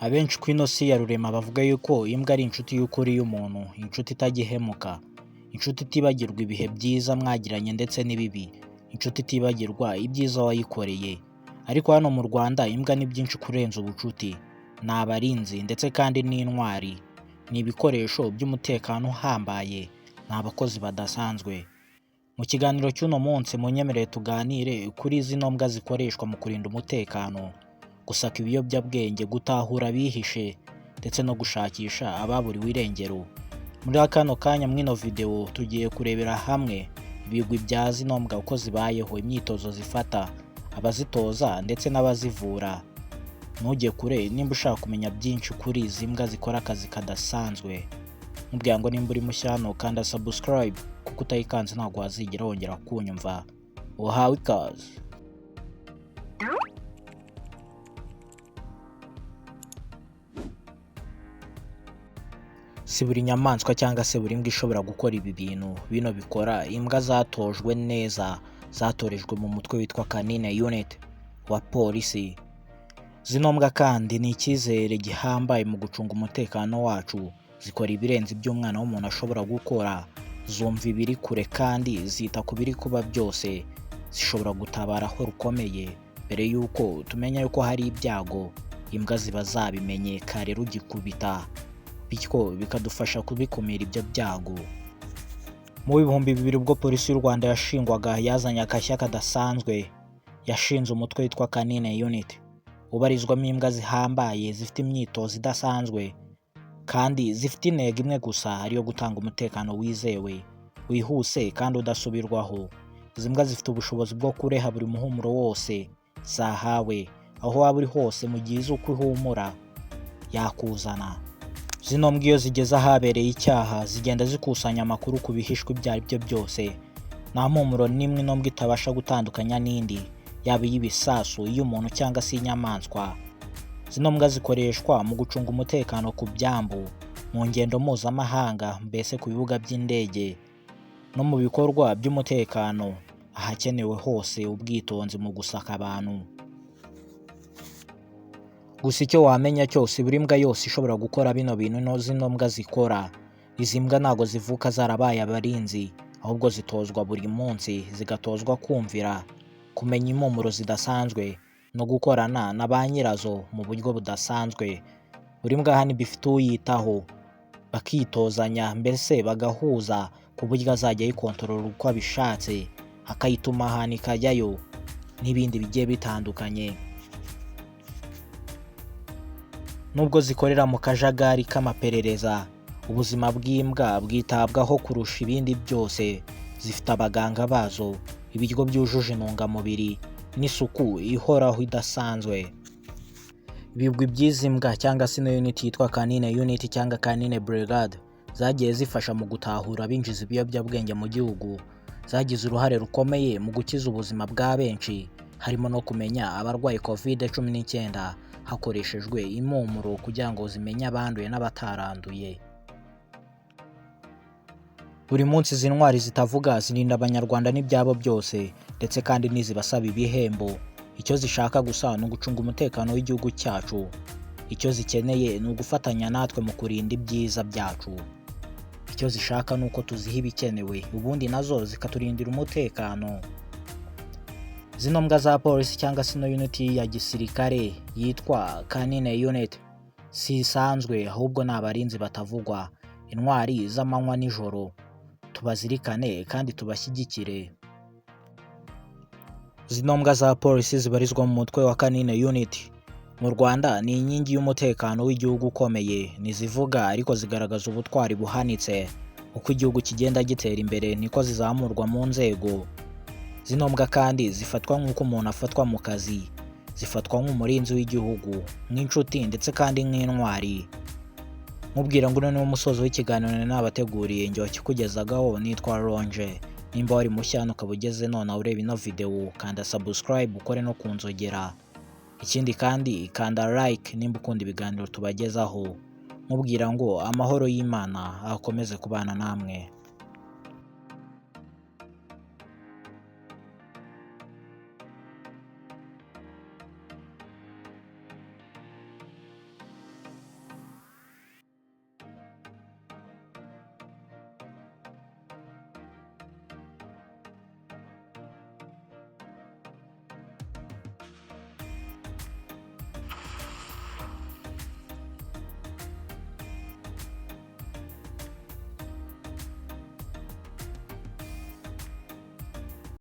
Abenshi ku ino si ya rurema bavuga yuko imbwa ari inshuti y'ukuri y'umuntu, inshuti itajya ihemuka, inshuti itibagirwa ibihe byiza mwagiranye ndetse n'ibibi, inshuti itibagirwa ibyiza wayikoreye. Ariko hano mu Rwanda imbwa ni byinshi kurenza ubucuti. Ni abarinzi ndetse kandi n'intwari. Ni ibikoresho by'umutekano uhambaye. Ni abakozi badasanzwe. Mu kiganiro cy'uno munsi munyemerere tuganire kuri zino mbwa zikoreshwa mu kurinda umutekano, gusaka ibiyobyabwenge, gutahura abihishe ndetse no gushakisha ababuriwe irengero. Muri kano kanya mw'ino video tugiye kurebera hamwe ibigwi bya zino mbwa uko zibayeho, imyitozo zifata, abazitoza ndetse n'abazivura. Ntujye kure nimba ushaka kumenya byinshi kuri izi mbwa zikora akazi kadasanzwe. Mubwira ngo nimba uri mushya hano kanda subscribe kuko utayikanze ntabwo wazigera wongera kunyumva. Uhawe ikaze. Si buri nyamaswa cyangwa se buri mbwa ishobora gukora ibi bintu bino bikora imbwa zatojwe neza, zatorejwe mu mutwe witwa Canine Unit wa polisi. Zino mbwa kandi ni icyizere gihambaye mu gucunga umutekano wacu. Zikora ibirenze iby'umwana w'umuntu ashobora gukora. Zumva ibiri kure kandi zita ku biri kuba byose. Zishobora gutabara aho rukomeye mbere y'uko tumenya yuko hari ibyago. Imbwa ziba zabimenye kare rugikubita, bityo bikadufasha kubikumira ibyo byago. Mu 2000 ubwo polisi y'u Rwanda yashingwaga yazanye akashya kadasanzwe. Yashinze umutwe witwa Canine Unit ubarizwamo imbwa zihambaye zifite imyitozo idasanzwe kandi zifite intego imwe gusa, ariyo gutanga umutekano wizewe, wihuse kandi udasubirwaho. Izi mbwa zifite ubushobozi bwo kureha buri muhumuro wose zahawe, aho waba uri hose mu gihe izi uko ihumura yakuzana. Zino mbwa iyo zigeze ahabereye icyaha zigenda zikusanya amakuru ku bihishwe ibyo ari byo byose. Nta mpumuro n'imwe ino mbwa itabasha gutandukanya n'indi, yaba iy'ibisasu, iy'umuntu cyangwa se inyamaswa. Zino mbwa zikoreshwa mu gucunga umutekano ku byambu, mu ngendo mpuzamahanga, mbese ku bibuga by'indege no mu bikorwa by'umutekano ahakenewe hose ubwitonzi mu gusaka abantu. Gusa icyo wamenya cyose, buri mbwa yose ishobora gukora bino bintu zino mbwa zikora. Izi mbwa ntago zivuka zarabaye abarinzi, ahubwo zitozwa buri munsi, zigatozwa kumvira, kumenya impumuro zidasanzwe no gukorana na ba nyirazo mu buryo budasanzwe. Buri mbwa hano bifite uyitaho, bakitozanya mbese bagahuza ku buryo azajya yikontorora uko abishatse, akayituma ahantu ikajyayo n'ibindi bigiye bitandukanye. Nubwo zikorera mu kajagari k'amaperereza, ubuzima bw'imbwa bwitabwaho kurusha ibindi byose. Zifite abaganga bazo, ibiryo byujuje intungamubiri n'isuku ihoraho idasanzwe. Ibigwi by'izi mbwa cyangwa se ino unit yitwa Canine Unit cyangwa Canine Brigade zagiye zifasha mu gutahura abinjiza ibiyobyabwenge mu gihugu. Zagize uruhare rukomeye mu gukiza ubuzima bwa benshi, harimo no kumenya abarwaye COVID-19 hakoreshejwe impumuro kugira ngo zimenye abanduye n'abataranduye. Buri munsi izi ntwari zitavuga zirinda abanyarwanda n'ibyabo byose, ndetse kandi n'izibasaba ibihembo. Icyo zishaka gusa ni ugucunga umutekano w'igihugu cyacu. Icyo zikeneye ni ugufatanya natwe mu kurinda ibyiza byacu. Icyo zishaka ni uko tuziha ibikenewe, ubundi nazo zikaturindira umutekano. Zino mbwa za polisi cyangwa se ino unit ya gisirikare yitwa Canine Unit si isanzwe, ahubwo ni abarinzi batavugwa, intwari z'amanywa n'ijoro. Tubazirikane kandi tubashyigikire. Zino mbwa za polisi zibarizwa mu mutwe wa Canine Unit mu Rwanda ni inkingi y'umutekano w'igihugu ukomeye. Nizivuga ariko zigaragaza ubutwari buhanitse. Uko igihugu kigenda gitera imbere niko zizamurwa mu nzego. Zino mbwa kandi zifatwa nk'uko umuntu afatwa mu kazi. Zifatwa nk'umurinzi w'igihugu, nk'inshuti ndetse kandi nk'intwari. Mubwira ngo ni umusozo w'ikiganiro nabateguriye, njye wakikugezagaho nitwa Ronje. Nimba wari mushya hano ukaba ugeze none ureba ino video, kanda subscribe ukore no kunzogera. Ikindi kandi kanda like nimba ukunda ibiganiro tubagezaho. Mubwira ngo amahoro y'Imana akomeze kubana namwe.